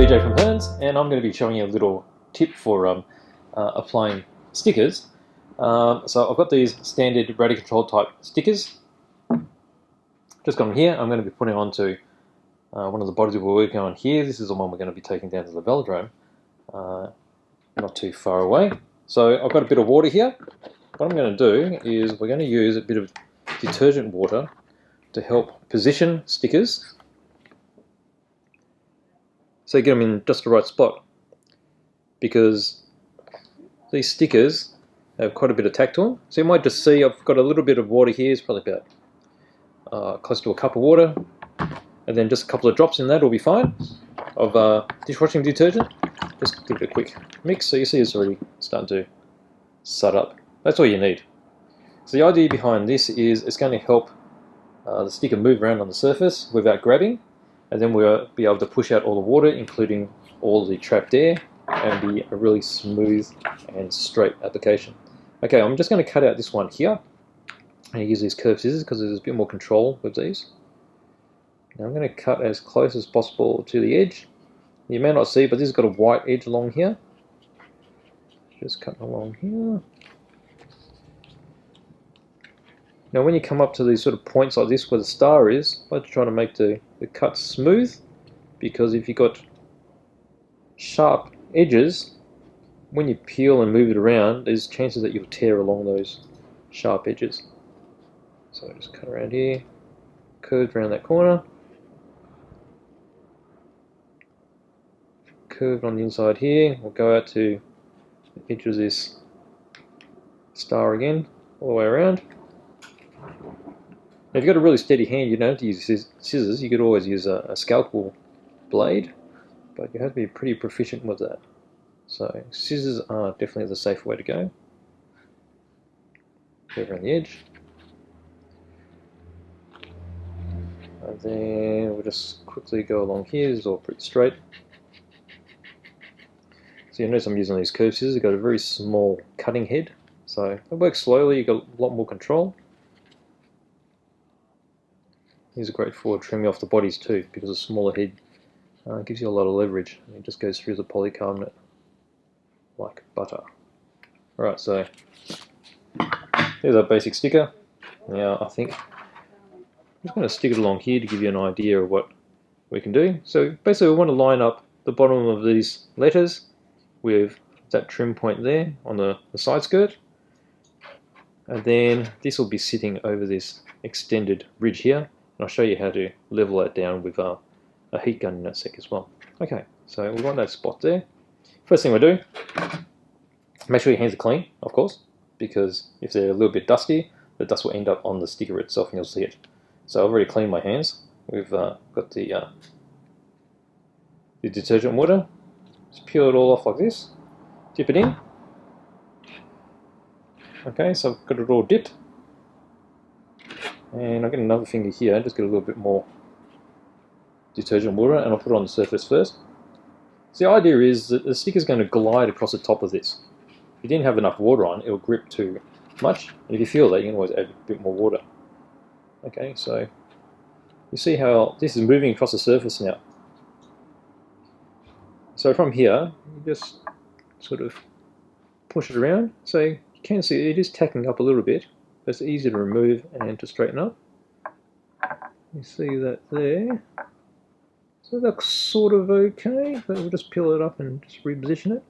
DJ from Hearns, and I'm going to be showing you a little tip for applying stickers. So I've got these standard radio control type stickers. Just got them here. I'm going to be putting onto one of the bodies we're working on here. This is the one we're going to be taking down to the velodrome, not too far away. So I've got a bit of water here. What I'm going to do is we're going to use a bit of detergent water to help position stickers, so get them in just the right spot, because these stickers have quite a bit of tack to them. So you might just see I've got a little bit of water here. It's probably about close to a cup of water, and then just a couple of drops in that will be fine of dishwashing detergent. Just give it a quick mix, so you see it's already starting to set up. That's all you need. So the idea behind this is it's going to help the sticker move around on the surface without grabbing, and then we'll be able to push out all the water, including all the trapped air, and be a really smooth and straight application. Okay, I'm just going to cut out this one here, and use these curved scissors because there's a bit more control with these. Now I'm going to cut as close as possible to the edge. You may not see, but this has got a white edge along here. Just cutting along here. Now when you come up to these sort of points like this where the star is, I like to try to make the cut smooth, because if you've got sharp edges, when you peel and move it around, there's chances that you'll tear along those sharp edges. So just cut around here, curved around that corner, curved on the inside here. We'll go out to the edge of this star again, all the way around. Now if you've got a really steady hand, you don't have to use scissors. You could always use a scalpel blade, but you have to be pretty proficient with that. So scissors are definitely the safer way to go. Go around the edge. And then we'll just quickly go along here. This is all pretty straight. So you notice I'm using these curved scissors. They've got a very small cutting head, so it works slowly. You've got a lot more control. These are great for trimming off the bodies too, because a smaller head gives you a lot of leverage, and it just goes through the polycarbonate like butter. Alright, so here's our basic sticker. Now I think I'm just going to stick it along here to give you an idea of what we can do. So basically we want to line up the bottom of these letters with that trim point there on the side skirt, and then this will be sitting over this extended ridge here. And I'll show you how to level that down with a heat gun in a sec as well. Okay, so we want that spot there. First thing we do, make sure your hands are clean, of course, because if they're a little bit dusty, the dust will end up on the sticker itself and you'll see it. So I've already cleaned my hands. We've got the detergent water. Just peel it all off like this. Dip it in. Okay, so I've got it all dipped. And I'll get another finger here, just get a little bit more detergent water, and I'll put it on the surface first. So the idea is that the sticker is going to glide across the top of this. If you didn't have enough water on, it will grip too much, and if you feel that, you can always add a bit more water. Okay, so you see how this is moving across the surface now. So from here, you just sort of push it around. So you can see it is tacking up a little bit. It's easy to remove and to straighten up. You see that there. So that looks sort of okay, but we'll just peel it up and just reposition it.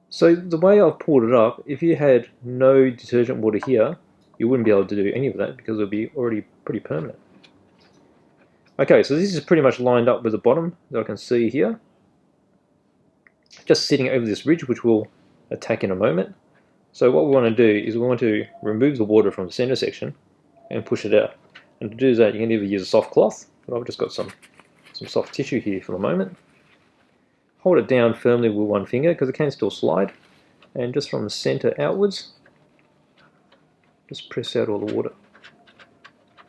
So the way I've pulled it up, if you had no detergent water here, you wouldn't be able to do any of that because it would be already pretty permanent. Okay, so this is pretty much lined up with the bottom that I can see here. Just sitting over this ridge, which we'll attack in a moment. So what we want to do is we want to remove the water from the center section and push it out. And to do that, you can either use a soft cloth, but I've just got some soft tissue here for the moment. Hold it down firmly with one finger because it can still slide, and just from the center outwards, just press out all the water.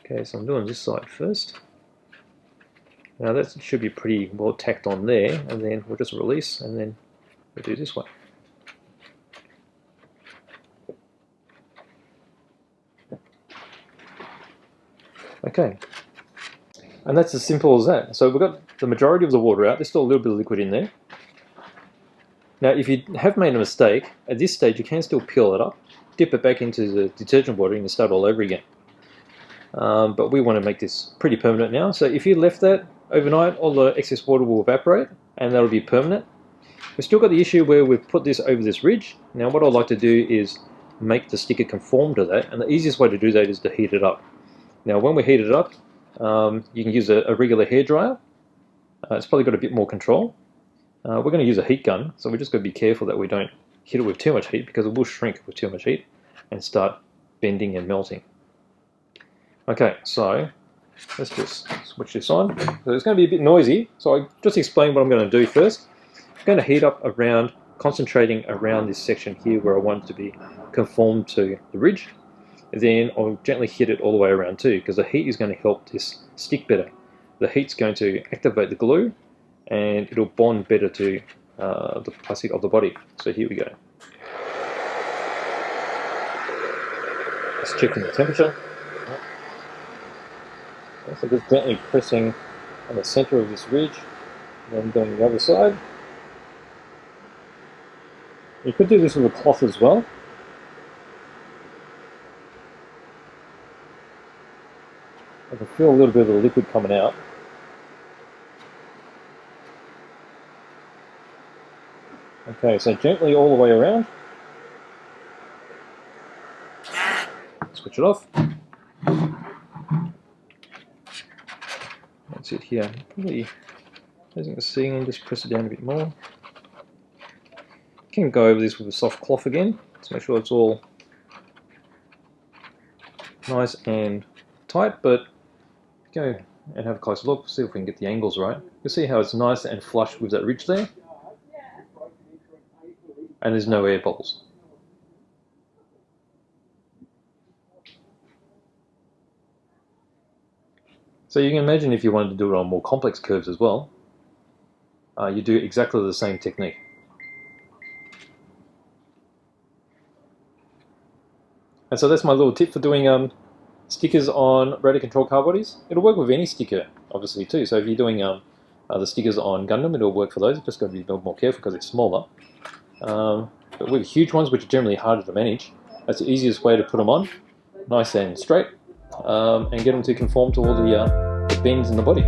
Okay, so I'm doing this side first. Now that should be pretty well tacked on there, and then we'll just release, and then we'll do this one. Okay, And that's as simple as that. So we've got the majority of the water out. There's still a little bit of liquid in there. Now, if you have made a mistake, at this stage you can still peel it up, dip it back into the detergent water and you start all over again. But we want to make this pretty permanent now. So if you left that overnight, all the excess water will evaporate and that'll be permanent. We've still got the issue where we've put this over this ridge. Now what I'd like to do is make the sticker conform to that, and the easiest way to do that is to heat it up. Now when we heat it up, you can use a regular hairdryer. It's probably got a bit more control. We're going to use a heat gun, so we're just going to be careful that we don't hit it with too much heat, because it will shrink with too much heat and start bending and melting. Okay, so let's just switch this on. So it's going to be a bit noisy, so I'll just explain what I'm going to do first. I'm going to heat up around, concentrating around this section here where I want it to be conformed to the ridge. Then I'll gently hit it all the way around too, because the heat is going to help this stick better. The heat's going to activate the glue and it'll bond better to the plastic of the body. So here we go. Just checking the temperature. So just gently pressing on the center of this ridge, and then going the other side. You could do this with a cloth as well. I can feel a little bit of the liquid coming out. Okay, so gently all the way around. Switch it off. That's it here. Probably, as you can see, and just press it down a bit more. You can go over this with a soft cloth again to make sure it's all nice and tight, but go and have a closer look, see if we can get the angles right. You'll see how it's nice and flush with that ridge there, and there's no air bubbles. So you can imagine if you wanted to do it on more complex curves as well, you do exactly the same technique. And so that's my little tip for doing stickers on radio control car bodies. It'll work with any sticker, obviously, too. So if you're doing the stickers on Gundam, it'll work for those. You've just got to be a little more careful because it's smaller. But with huge ones, which are generally harder to manage, that's the easiest way to put them on, nice and straight, and get them to conform to all the bends in the body.